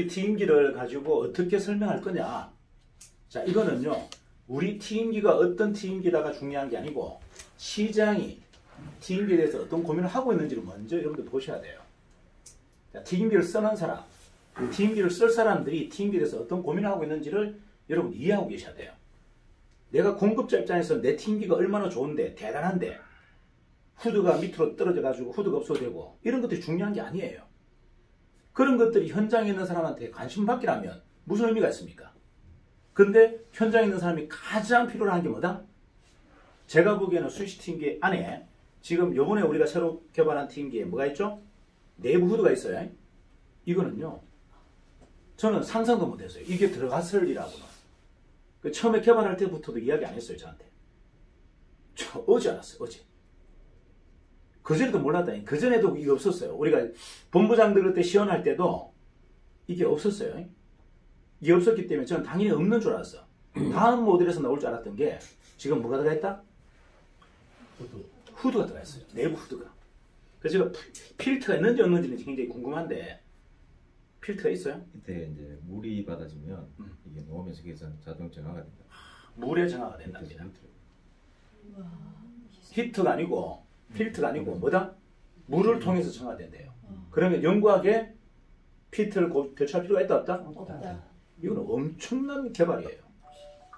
우리 튀김기를 가지고 어떻게 설명할 거냐. 자, 이거는요. 우리 튀김기가 어떤 튀김기다가 중요한 게 아니고 시장이 튀김기에 대해서 어떤 고민을 하고 있는지를 먼저 여러분들 보셔야 돼요. 자, 튀김기를 쓰는 사람, 튀김기를 쓸 사람들이 튀김기에 대해서 어떤 고민을 하고 있는지를 여러분 이해하고 계셔야 돼요. 내가 공급자 입장에서 내 튀김기가 얼마나 좋은데 대단한데 후드가 밑으로 떨어져 가지고 후드가 없어도 되고 이런 것들이 중요한 게 아니에요. 그런 것들이 현장에 있는 사람한테 관심 받기라면 무슨 의미가 있습니까? 근데 현장에 있는 사람이 가장 필요로 하는 게 뭐다? 제가 보기에는 스위치 튀김기 안에 지금 요번에 우리가 새로 개발한 튀김기에 뭐가 있죠? 내부 후드가 있어요. 이거는요. 저는 상상도 못했어요. 이게 들어갔을리라고는. 처음에 개발할 때부터도 이야기 안 했어요. 저한테. 저 어제 알았어요. 어제. 그전에도 몰랐다니. 그전에도 이게 없었어요. 우리가 본부장들 그때 시연할 때도 이게 없었어요. 이게 없었기 때문에 저는 당연히 없는 줄 알았어. 다음 모델에서 나올 줄 알았던 게 지금 뭐가 들어가 있다? 후드가 들어가 있어요. 내부 후드가. 그래서 제가 필터가 있는지 없는지는 굉장히 궁금한데 필터가 있어요? 이때 이제 물이 받아지면 이게 놓으면서 자동 정화가 된다. 물에 정화가 된답니다. 히터가 아니고 필터가 아니고 뭐다? 물을 통해서 정화된대요. 그러면 영구하게 필터를 교체할 필요가 있다 없다? 없다. 이거는 엄청난 개발이에요.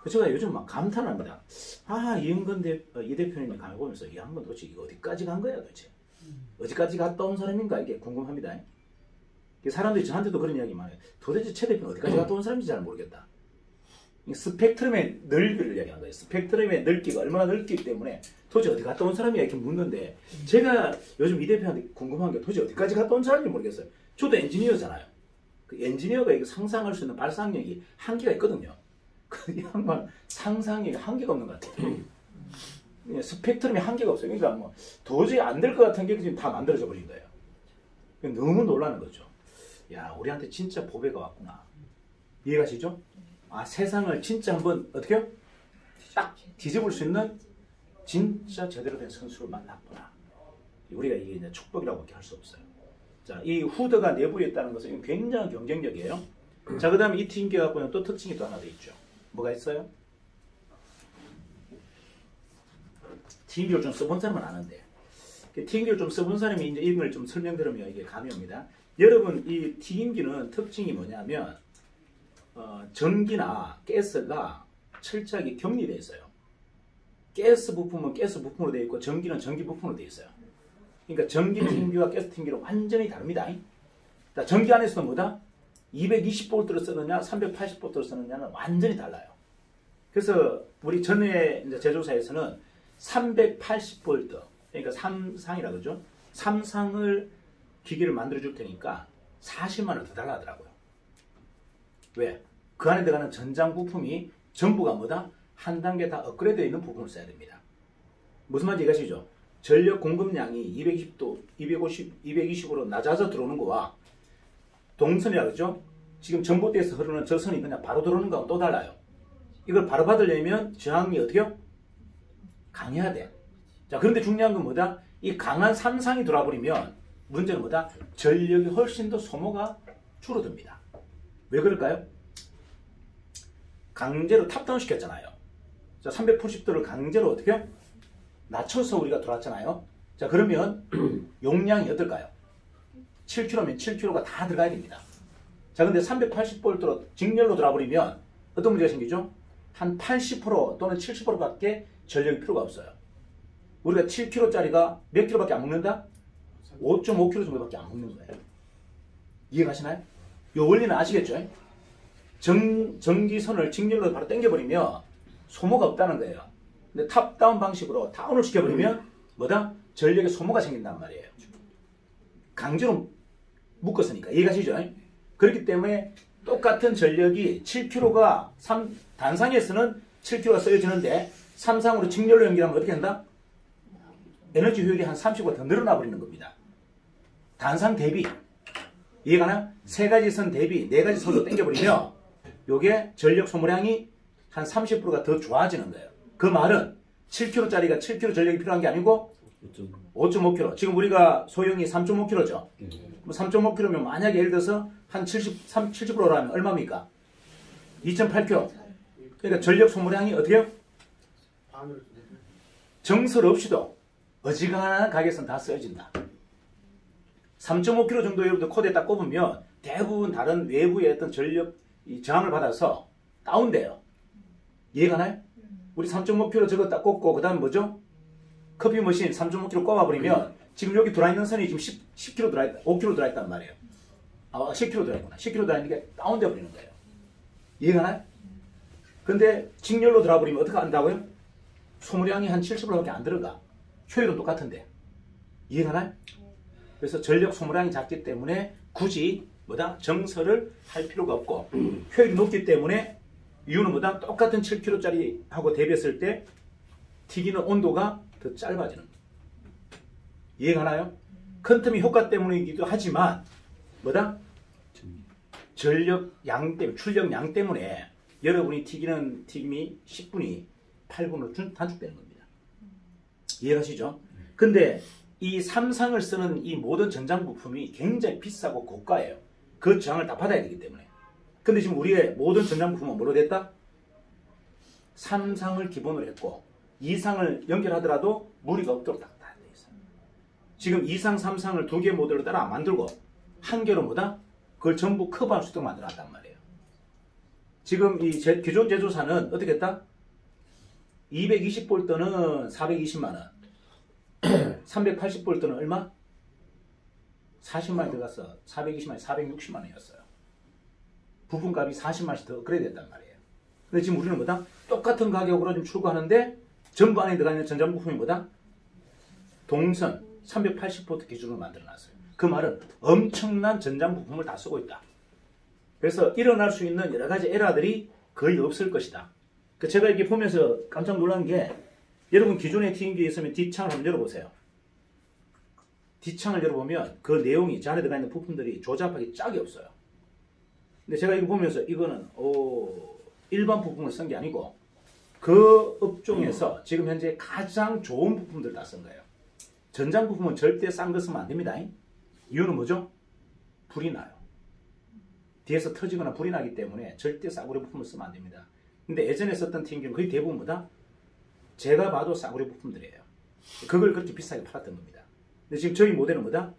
그래서 제가 요즘 막 감탄합니다. 아, 이은근 이 대표님이 가만 보면서 이 양반 도대체 이거 어디까지 간 거야 도대체? 어디까지 갔다 온 사람인가 이게 궁금합니다. 사람들이 저한테도 그런 이야기 많아요. 도대체 최 대표는 어디까지 갔다 온 사람인지 잘 모르겠다. 스펙트럼의 넓이를 이야기하는 거예요. 스펙트럼의 넓기가 얼마나 넓기 때문에 도대체 어디 갔다 온 사람이야 이렇게 묻는데 제가 요즘 이 대표한테 궁금한 게 도대체 어디까지 갔다 온 사람인지 모르겠어요. 저도 엔지니어잖아요. 그 엔지니어가 이거 상상할 수 있는 발상력이 한계가 있거든요. 그 양반 상상력이 한계가 없는 것 같아요. 스펙트럼이 한계가 없어요. 그러니까 뭐 도저히 안 될 것 같은 게 지금 다 만들어져 버린 거예요. 너무 놀라는 거죠. 야, 우리한테 진짜 보배가 왔구나. 이해가시죠? 아, 세상을 진짜 한번 어떻게요? 딱 뒤집을 수 있는 진짜 제대로 된 선수를 만났구나. 우리가 이게 이제 축복이라고밖에 할 수 없어요. 자, 이 후드가 내부에 있다는 것은 굉장히 경쟁력이에요. 자, 그 다음에 이 튀김기 갖고는 또 특징이 또 하나 더 있죠. 뭐가 있어요? 튀김기를 좀 써본 사람은 아는데 튀김기를 좀 써본 사람이 이제 이걸 좀 설명드리면 이게 감이 옵니다. 여러분, 이 튀김기는 특징이 뭐냐면 전기나 가스가 철저하게 격리되어 있어요. 가스 부품은 가스 부품으로 되어 있고 전기는 전기 부품으로 되어 있어요. 그러니까 전기 튀김기와 가스 튀김기는 완전히 다릅니다. 자, 전기 안에서도 뭐다? 220V를 쓰느냐 380V를 쓰느냐는 완전히 달라요. 그래서 우리 전에 이제 제조사에서는 380V, 그러니까 삼상이라 그러죠. 삼상을 기기를 만들어 줄 테니까 40만 원 더 달라 하더라고요. 왜? 그 안에 들어가는 전장 부품이 전부가 뭐다? 한 단계 다 업그레이드 되어 있는 부품을 써야 됩니다. 무슨 말인지 이해가시죠? 전력 공급량이 220으로 낮아져 들어오는 거와 동선이라 그러죠? 지금 전봇대에서 흐르는 저 선이 그냥 바로 들어오는 거하고 또 달라요. 이걸 바로 받으려면 저항이 어떻게요? 강해야 돼. 자, 그런데 중요한 건 뭐다? 이 강한 삼상이 들어와 버리면 문제는 뭐다? 전력이 훨씬 더 소모가 줄어듭니다. 왜 그럴까요? 강제로 탑다운 시켰잖아요. 자, 380도를 강제로 어떻게? 낮춰서 우리가 들어왔잖아요. 자, 그러면 용량이 어떨까요? 7kg면 7kg가 다 들어가야 됩니다. 자, 근데 380V로 직렬로 들어와버리면 어떤 문제가 생기죠? 한 80% 또는 70%밖에 전력이 필요가 없어요. 우리가 7kg짜리가 몇 킬로밖에 안 먹는다? 5.5kg 정도밖에 안 먹는 거예요. 이해가시나요? 이 원리는 아시겠죠? 전기선을 직렬로 바로 당겨버리면 소모가 없다는 거예요. 근데 탑다운 방식으로 다운을 시켜버리면 뭐다? 전력의 소모가 생긴단 말이에요. 강제로 묶었으니까. 이해가시죠? 그렇기 때문에 똑같은 전력이 7kg가 단상에서는 7kg가 쓰여지는데 삼상으로 직렬로 연결하면 어떻게 된다? 에너지 효율이 한 30가 더 늘어나 버리는 겁니다. 단상 대비. 이해가나? 세 가지 선 대비 네 가지 선으로 당겨버리면 요게 전력 소모량이 한 30%가 더 좋아지는 거예요. 그 말은 7kg짜리가 7kg 전력이 필요한 게 아니고 5.5kg. 지금 우리가 소형이 3.5kg죠. 3.5kg면 만약에 예를 들어서 한 70%라면 얼마입니까? 2.8kg. 그러니까 전력 소모량이 어떻게요? 정설 없이도 어지간한 가게에서는 다 쓰여진다. 3.5kg 정도 여러분들 코드에 딱 꼽으면 대부분 다른 외부의 어떤 전력 저항을 받아서 다운돼요. 이해가 나요? 우리 3.5kg 저거 딱 꼽고 그 다음 뭐죠? 커피 머신 3.5kg 꼽아버리면 지금 여기 들어있는 선이 지금 10kg 들어있다, 5kg 들어있단 말이에요. 10kg 들어있구나. 10kg 들어있는 게 다운돼 버리는 거예요. 이해가 나요? 근데 직렬로 들어버리면 어떻게 한다고요? 소모량이 한 70%밖에 안 들어가. 효율은 똑같은데. 이해가 나요? 그래서 전력 소모량이 작기 때문에 굳이 뭐다? 정설을 할 필요가 없고 효율이 높기 때문에 이유는 뭐다? 똑같은 7kg짜리 하고 대비했을 때 튀기는 온도가 더 짧아지는 거예요. 이해가 나요? 큰 틈이 효과 때문이기도 하지만 뭐다? 전력 양 때문에, 출력 양 때문에 여러분이 튀기는 튀김이 10분이 8분으로 단축되는 겁니다. 이해가시죠? 근데 이 삼상을 쓰는 이 모든 전장 부품이 굉장히 비싸고 고가예요. 그 저항을 다 받아야 되기 때문에. 근데 지금 우리의 모든 전장 부품은 뭐로 됐다? 삼상을 기본으로 했고 2상을 연결하더라도 무리가 없도록 다 돼 있어요. 지금 2상, 3상을 두 개 모델로 따라 만들고 한 개로 뭐다? 그걸 전부 커버할 수 있도록 만들어놨단 말이에요. 지금 이 기존 제조사는 어떻게 했다? 220볼트는 420만원, 380볼트는 얼마? 40만원 들어갔어. 420만원, 460만원이었어요. 부품값이 40만원씩 더 업그레이드 됐단 말이에요. 근데 지금 우리는 뭐다? 똑같은 가격으로 좀 출고하는데 전부 안에 들어가 있는 전장 부품이 뭐다? 동선 380볼트 기준으로 만들어놨어요. 그 말은 엄청난 전장 부품을 다 쓰고 있다. 그래서 일어날 수 있는 여러 가지 에러들이 거의 없을 것이다. 제가 이렇게 보면서 깜짝 놀란 게 여러분 기존의 튀김기에 있으면 뒷창을 한번 열어보세요. 뒷창을 열어보면 그 내용이 저 안에 들어가 있는 부품들이 조잡하기 짝이 없어요. 근데 제가 이거 보면서 이거는 일반 부품을 쓴 게 아니고 그 업종에서 지금 현재 가장 좋은 부품들 다 쓴 거예요. 전장 부품은 절대 싼 거 쓰면 안 됩니다. 이유는 뭐죠? 불이 나요. 뒤에서 터지거나 불이 나기 때문에 절대 싸구려 부품을 쓰면 안 됩니다. 근데 예전에 썼던 튀김기는 거의 대부분 뭐다? 제가 봐도 싸구려 부품들이에요. 그걸 그렇게 비싸게 팔았던 겁니다. 근데 지금 저희 모델은 뭐다?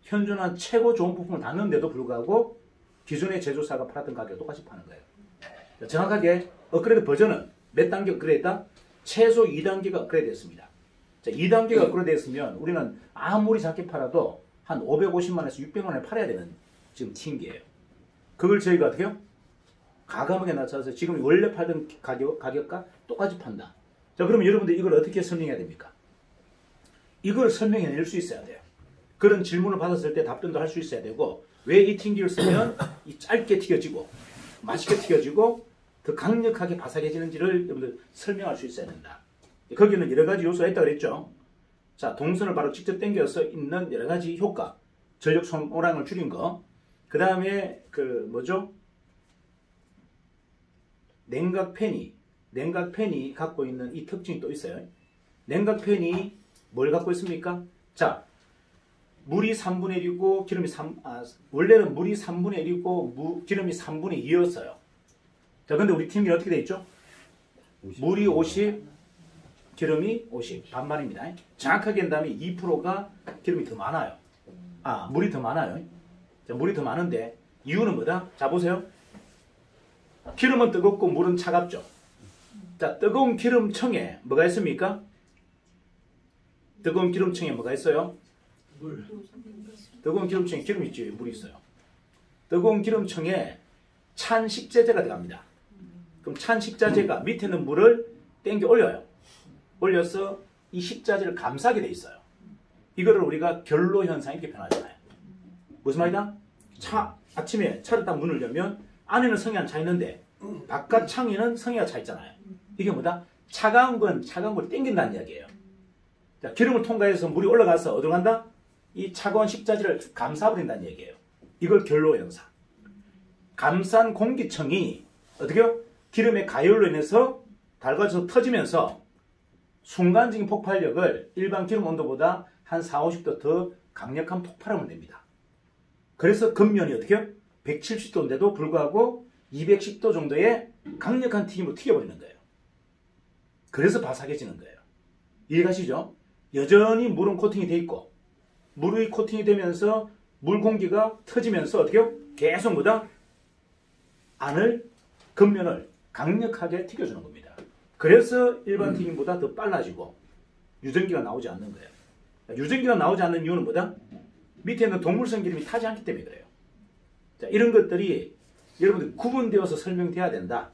현존한 최고 좋은 부품을 다 넣는데도 불구하고 기존의 제조사가 팔았던 가격과 똑같이 파는 거예요. 정확하게 업그레이드 버전은 몇 단계 업그레이드했다? 최소 2단계가 업그레이드 됐습니다. 자, 2단계가 업그레이드 됐으면 우리는 아무리 작게 팔아도 한 550만원에서 600만원에 팔아야 되는 지금 튀김기예요. 그걸 저희가 어떻게 해요? 가감하게 낮춰서 지금 원래 팔던 가격과 똑같이 판다. 자, 그러면 여러분들 이걸 어떻게 설명해야 됩니까? 이걸 설명해낼 수 있어야 돼요. 그런 질문을 받았을 때 답변도 할 수 있어야 되고 왜 이 튀김기를 쓰면 이 짧게 튀겨지고 맛있게 튀겨지고 더 강력하게 바삭해지는지를 여러분들 설명할 수 있어야 된다. 거기는 여러 가지 요소가 있다고 그랬죠. 자, 동선을 바로 직접 당겨서 있는 여러 가지 효과, 전력 소모량을 줄인 거, 그 다음에 뭐죠? 냉각팬이 갖고 있는 이 특징이 또 있어요. 냉각팬이 뭘 갖고 있습니까? 자, 물이 3분의 1이고 기름이 원래는 물이 3분의 1이고 기름이 3분의 2였어요. 자, 근데 우리 팀이 어떻게 돼 있죠? 50. 물이 50, 기름이 50, 반반입니다. 정확하게 한다면 2%가 기름이 더 많아요. 물이 더 많아요. 자, 물이 더 많은데 이유는 뭐다? 자, 보세요. 기름은 뜨겁고 물은 차갑죠. 자, 뜨거운 기름청에 뭐가 있습니까? 뜨거운 기름청에 뭐가 있어요? 물. 뜨거운 기름청에 기름 있죠. 물이 있어요. 뜨거운 기름청에 찬 식자재가 들어갑니다. 그럼 찬 식자재가 밑에 있는 물을 땡겨 올려요. 올려서 이 식자재를 감싸게 돼 있어요. 이거를 우리가 결로 현상 이렇게 표현하잖아요. 무슨 말이다? 아침에 차를 딱 문을 열면 안에는 성에는 차 있는데 바깥 창에는 성에가 차 있잖아요. 이게 뭐다? 차가운 걸 땡긴다는 이야기예요. 자, 기름을 통과해서 물이 올라가서 어디로 간다? 이 차가운 식자재를 감싸버린다는 얘기예요. 이걸 결로 현상. 감싼 공기청이 어떻게요? 기름의 가열로 인해서 달궈져서 터지면서 순간적인 폭발력을 일반 기름 온도보다 한 40, 50도 더 강력한 폭발음을 냅니다. 그래서 겉면이 어떻게요? 170도인데도 불구하고 210도 정도의 강력한 튀김으로 튀겨버리는 거예요. 그래서 바삭해지는 거예요. 이해가시죠? 여전히 물은 코팅이 돼 있고 물이 코팅이 되면서 물 공기가 터지면서 어떻게 해요? 계속 뭐다? 안을 겉면을 강력하게 튀겨주는 겁니다. 그래서 일반 튀김보다 더 빨라지고 유전기가 나오지 않는 거예요. 유전기가 나오지 않는 이유는 뭐다? 밑에 있는 동물성 기름이 타지 않기 때문에 그래요. 자, 이런 것들이 여러분들 구분되어서 설명돼야 된다.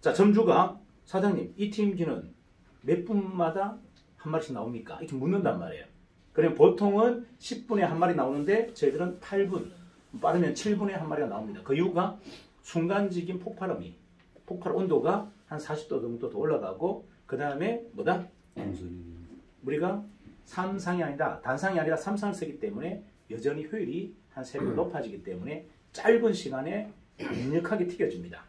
자, 점주가 사장님 이 튀김기는 몇 분마다 한 마리씩 나옵니까? 이렇게 묻는단 말이에요. 그러면 보통은 10분에 한 마리 나오는데 저희들은 8분, 빠르면 7분에 한 마리가 나옵니다. 그 이유가 순간적인 폭발 온도가 한 40도 정도 더 올라가고 그 다음에 뭐다? 우리가 삼상이 아니다. 단상이 아니라 삼상을 쓰기 때문에 여전히 효율이 한 3배 높아지기 때문에 짧은 시간에 강력하게 튀겨집니다.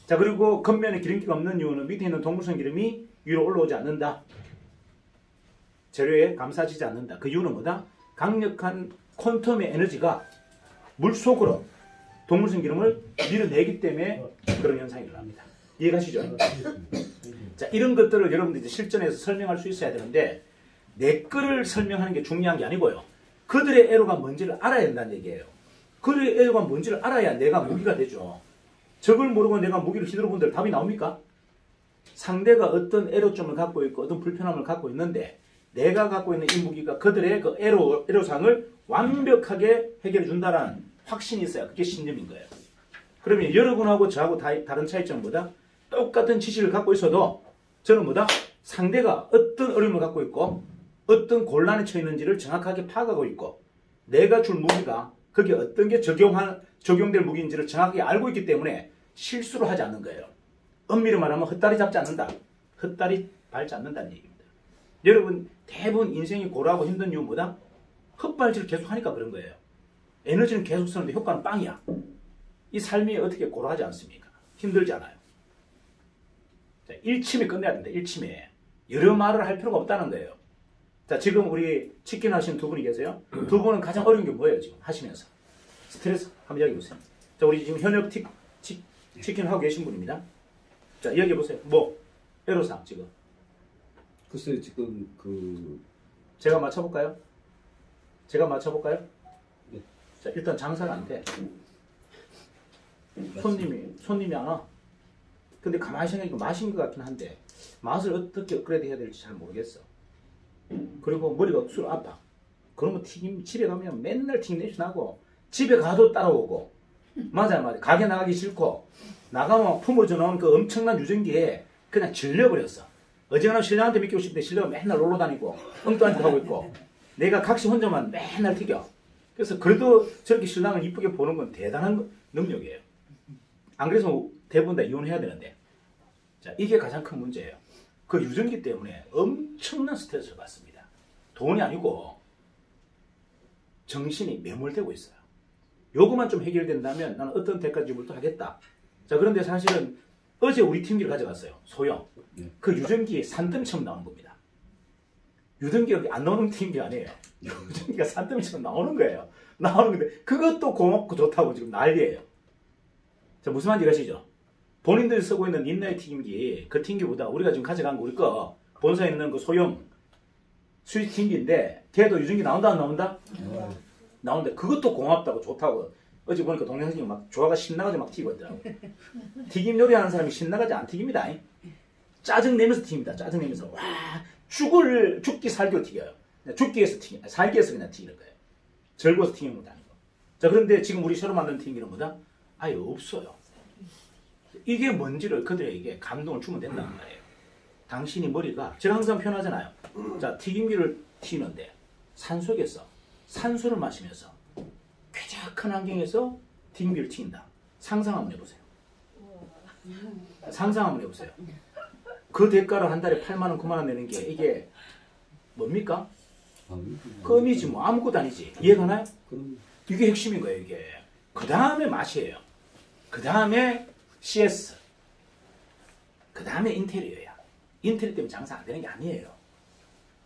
자, 그리고 겉면에 기름기가 없는 이유는 밑에 있는 동물성 기름이 위로 올라오지 않는다. 재료에 감싸지지 않는다. 그 이유는 뭐다? 강력한 퀀텀의 에너지가 물속으로 동물성 기름을 밀어내기 때문에 그런 현상이 일어납니다. 이해가시죠? 자, 이런 것들을 여러분들이 이제 실전에서 설명할 수 있어야 되는데 내 거를 설명하는 게 중요한 게 아니고요. 그들의 애로가 뭔지를 알아야 된다는 얘기예요. 그들의 애로가 뭔지를 알아야 내가 무기가 되죠. 적을 모르고 내가 무기를 휘두르 본들 답이 나옵니까? 상대가 어떤 애로점을 갖고 있고 어떤 불편함을 갖고 있는데 내가 갖고 있는 이 무기가 그들의 그 애로상을 완벽하게 해결해 준다라는 확신이 있어야 그게 신념인 거예요. 그러면 여러분하고 저하고 다른 차이점은 뭐다? 똑같은 지식을 갖고 있어도 저는 뭐다? 상대가 어떤 어려움을 갖고 있고 어떤 곤란에 처해 있는지를 정확하게 파악하고 있고 내가 줄 무기가 거기에 어떤 게 적용될 무기인지를 정확하게 알고 있기 때문에 실수를 하지 않는 거예요. 엄밀히 말하면 헛다리 잡지 않는다. 헛다리 밟지 않는다는 얘기입니다. 여러분 대부분 인생이 고라고 힘든 이유는 뭐다? 헛발질을 계속 하니까 그런 거예요. 에너지는 계속 쓰는데 효과는 빵이야. 이 삶이 어떻게 고라하지 않습니까? 힘들지 않아요. 자, 일침에 끝내야 된다. 일침에. 여러 말을 할 필요가 없다는 거예요. 자, 지금 우리 치킨 하시는 두 분이 계세요. 두 분은 가장 어려운 게 뭐예요? 지금 하시면서. 스트레스 한번 이야기해 보세요. 자, 우리 지금 현역 치킨 하고 계신 분입니다. 자, 이야기해 보세요. 뭐 애로사항 지금. 글쎄요, 지금 제가 맞춰볼까요? 네. 자, 일단 장사가 안 돼. 손님이 안 와. 근데 가만히 생각해보니까 맛인 것 같긴 한데 맛을 어떻게 업그레이드 해야 될지 잘 모르겠어. 그리고 머리가 억수로 아파. 그러면 튀김 집에 가면 맨날 튀김 냄새 나고 집에 가도 따라오고 맞아요. 가게 나가기 싫고 나가면 품어져 나온 그 엄청난 유전기에 그냥 질려버렸어. 어지간하면 신랑한테 믿기고 싶은데 신랑은 맨날 놀러 다니고 엉뚱한 짓 하고 있고 내가 각시 혼자만 맨날 튀겨. 그래서 그래도 저렇게 신랑을 이쁘게 보는 건 대단한 능력이에요. 안 그래서 대부분 다 이혼해야 되는데. 자, 이게 가장 큰 문제예요. 그 유전기 때문에 엄청난 스트레스를 받습니다. 돈이 아니고 정신이 매몰되고 있어요. 요거만 좀 해결된다면 나는 어떤 대가 지불도 하겠다. 자, 그런데 사실은 어제 우리 팀기를 가져갔어요. 소형. 그 유전기에 산더미처럼 나오는 겁니다. 유전기가 안 나오는 팀기 아니에요. 유전기가 산더미처럼 나오는 거예요. 나오는 건데 그것도 고맙고 좋다고 지금 난리예요. 자, 무슨 말인지 아시죠? 본인들이 쓰고 있는 인라이 튀김기, 그 튀김기보다 우리가 지금 가져간 거 우리 거 본사에 있는 그 소형 수입 튀김기인데 걔도 유전기 나온다 안 나온다? 나온다. 그것도 고맙다고 좋다고. 어제 보니까 동영상이 막 조화가 신나가지고 막 튀고 있더라고. 튀김 요리하는 사람이 신나가지 안 튀깁니다. 짜증 내면서 튀깁니다. 짜증 내면서 와 죽기 살기로 튀겨요. 죽기 위해서 살기 위해서 그냥 튀기는 거예요. 즐거워서 튀기는 것도 아니고. 자, 그런데 지금 우리 새로 만든 튀김기는 뭐다? 아예 없어요. 이게 뭔지를 그들에게 감동을 주면 된다는 말이에요. 당신이 머리가 제가 항상 표현하잖아요. 자, 튀김기를 튀는데 산속에서 산소를 마시면서 쾌적한 환경에서 튀김기를 튀긴다. 상상 한번 해보세요. 상상 한번 해보세요. 그 대가를 한 달에 8만 원, 9만 원 내는 게 이게 뭡니까? 껌이지 뭐 아무것도 아니지. 이해가나요? 이게 핵심인 거예요. 이게. 그 다음에 맛이에요. 그 다음에 CS. 그 다음에 인테리어야. 인테리어 때문에 장사 안 되는 게 아니에요.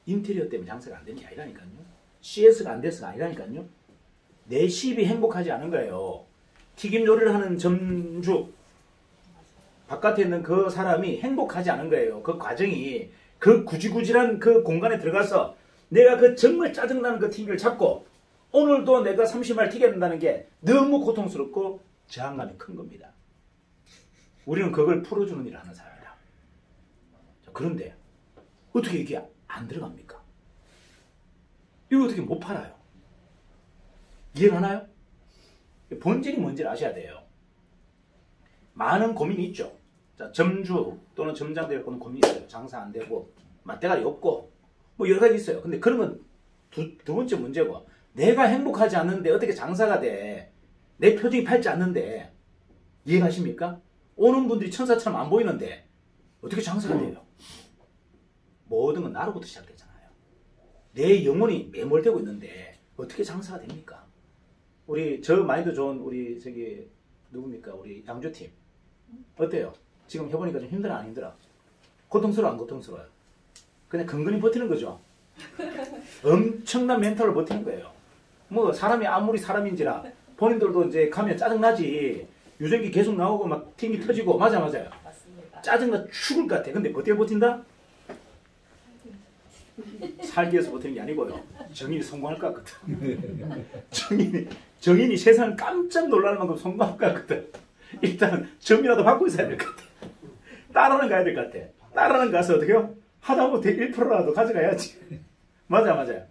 인테리어 때문에 장사가 안 되는 게 아니라니까요. CS가 안 돼서가 아니라니까요. 내 집이 행복하지 않은 거예요. 튀김 요리를 하는 점주 바깥에 있는 그 사람이 행복하지 않은 거예요. 그 과정이 그 구질구질한 그 공간에 들어가서 내가 그 정말 짜증나는 그 튀김을 잡고 오늘도 내가 30알 튀겨야 된다는 게 너무 고통스럽고 저항감이 큰 겁니다. 우리는 그걸 풀어주는 일을 하는 사람이다. 그런데 어떻게 이게 안 들어갑니까? 이거 어떻게 못 팔아요? 이해가나요? 본질이 뭔지를 아셔야 돼요. 많은 고민이 있죠. 자, 점주 또는 점장들 보는 고민이 있어요. 장사 안 되고 맛대가리 없고 뭐 여러 가지 있어요. 근데 그런 건 두 번째 문제고, 내가 행복하지 않는데 어떻게 장사가 돼? 내 표정이 밝지 않는데, 이해가십니까? 오는 분들이 천사처럼 안 보이는데 어떻게 장사가 돼요? 모든 건 나로부터 시작되잖아요. 내 영혼이 매몰되고 있는데 어떻게 장사가 됩니까? 우리 저 마인드 좋은 우리 저기 누굽니까? 우리 양조팀 어때요? 지금 해보니까 좀 힘들어 안 힘들어? 고통스러워 안 고통스러워요? 그냥 근근히 버티는 거죠. 엄청난 멘탈로 버티는 거예요. 뭐 사람이 아무리 사람인지라 본인들도 이제 가면 짜증나지. 유전기 계속 나오고 막 튕기 터지고. 맞아요. 맞습니다. 짜증나 죽을 것 같아. 근데 어떻게 버틴다? 살기 위해서 버티는 게 아니고요. 정인이 성공할 것 같거든. 정인이 세상을 깜짝 놀랄 만큼 성공할 것 같거든. 일단 점이라도 받고 있어야 될 것 같아. 따라는 가야 될 것 같아. 따라는 가서 어떻게요? 하다못해 1%라도 가져가야지. 맞아요.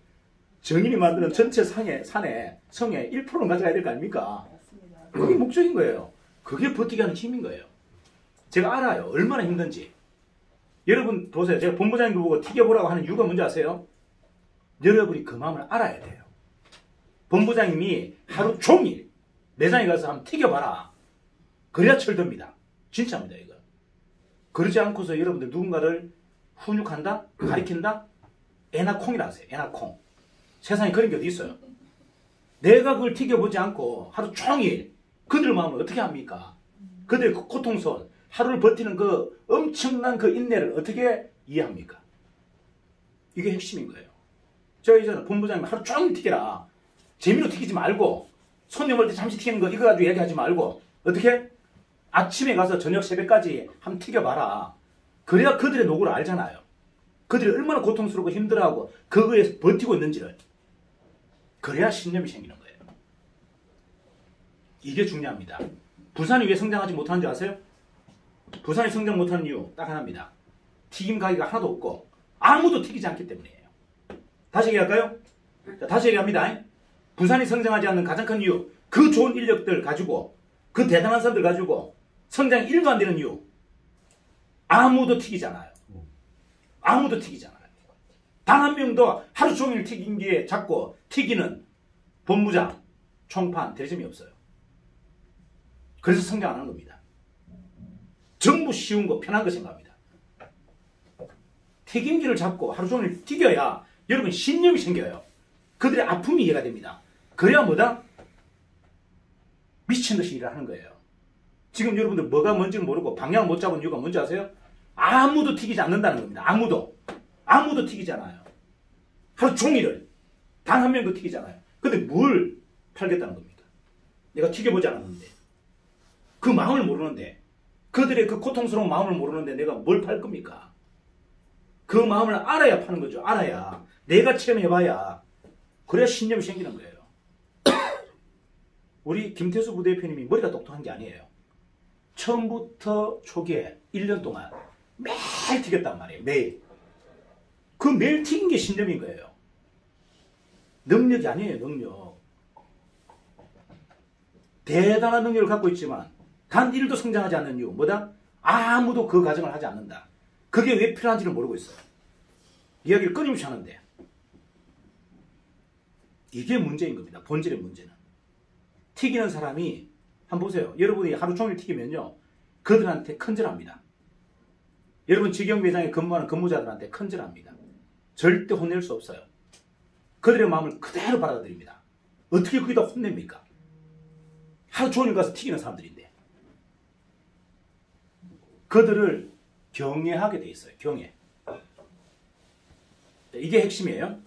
정인이 만드는 전체 성에 1%는 가져가야 될 거 아닙니까? 맞습니다. 그게 목적인 거예요. 그게 버티게 하는 힘인 거예요. 제가 알아요. 얼마나 힘든지. 여러분 보세요. 제가 본부장님 보고 튀겨보라고 하는 이유가 뭔지 아세요? 여러분이 그 마음을 알아야 돼요. 본부장님이 하루 종일 매장에 가서 한번 튀겨봐라. 그래야 철듭니다. 진짜입니다, 이거. 그러지 않고서 여러분들 누군가를 훈육한다? 가리킨다? 애나 콩이라 하세요. 애나 콩. 세상에 그런 게 어디 있어요? 내가 그걸 튀겨보지 않고 하루 종일 그들 마음을 어떻게 합니까? 그들의 그 고통스러운 하루를 버티는 그 엄청난 그 인내를 어떻게 이해합니까? 이게 핵심인 거예요. 제가 이제는 본부장님 하루 종일 튀겨라. 재미로 튀기지 말고 손님 올 때 잠시 튀기는 거 이거 가지고 얘기하지 말고 어떻게? 아침에 가서 저녁 새벽까지 한번 튀겨봐라. 그래야 그들의 노고를 알잖아요. 그들이 얼마나 고통스럽고 힘들어하고 그거에 버티고 있는지를. 그래야 신념이 생기는 거예요. 이게 중요합니다. 부산이 왜 성장하지 못하는 줄 아세요? 부산이 성장 못하는 이유 딱 하나입니다. 튀김 가게가 하나도 없고 아무도 튀기지 않기 때문이에요. 다시 얘기할까요? 자, 다시 얘기합니다. 부산이 성장하지 않는 가장 큰 이유, 그 좋은 인력들 가지고 그 대단한 사람들 가지고 성장이 1도 안 되는 이유, 아무도 튀기잖아요. 아무도 튀기잖아요. 단 한 명도 하루 종일 튀김기에 잡고 튀기는 본부장, 총판, 대리점이 없어요. 그래서 성장 안 하는 겁니다. 전부 쉬운 거, 편한 거 생각합니다. 튀김기를 잡고 하루 종일 튀겨야 여러분 신념이 생겨요. 그들의 아픔이 이해가 됩니다. 그래야 뭐다? 미친 듯이 일을 하는 거예요. 지금 여러분들 뭐가 뭔지는 모르고 방향을 못 잡은 이유가 뭔지 아세요? 아무도 튀기지 않는다는 겁니다. 아무도 튀기지 않아요. 하루 종일을 단 한 명도 튀기지 않아요. 근데 뭘 팔겠다는 겁니까? 내가 튀겨보지 않았는데, 그 마음을 모르는데, 그들의 그 고통스러운 마음을 모르는데 내가 뭘 팔 겁니까? 그 마음을 알아야 파는 거죠. 알아야. 내가 체험해봐야. 그래야 신념이 생기는 거예요. 우리 김태수 부대표님이 머리가 똑똑한 게 아니에요. 처음부터 초기에 1년 동안 매일 튀겼단 말이에요. 매일. 그 매일 튀긴 게 신념인 거예요. 능력이 아니에요. 능력. 대단한 능력을 갖고 있지만 단 1도 성장하지 않는 이유 뭐다? 아무도 그 과정을 하지 않는다. 그게 왜 필요한지를 모르고 있어요. 이야기를 끊임없이 하는데 이게 문제인 겁니다. 본질의 문제는. 튀기는 사람이 한번 보세요. 여러분이 하루 종일 튀기면요. 그들한테 큰절합니다. 여러분 직영 매장에 근무하는 근무자들한테 큰절합니다. 절대 혼낼 수 없어요. 그들의 마음을 그대로 받아들입니다. 어떻게 거기다 혼냅니까? 하루 종일 가서 튀기는 사람들인데. 그들을 경외하게 돼 있어요. 경외. 이게 핵심이에요.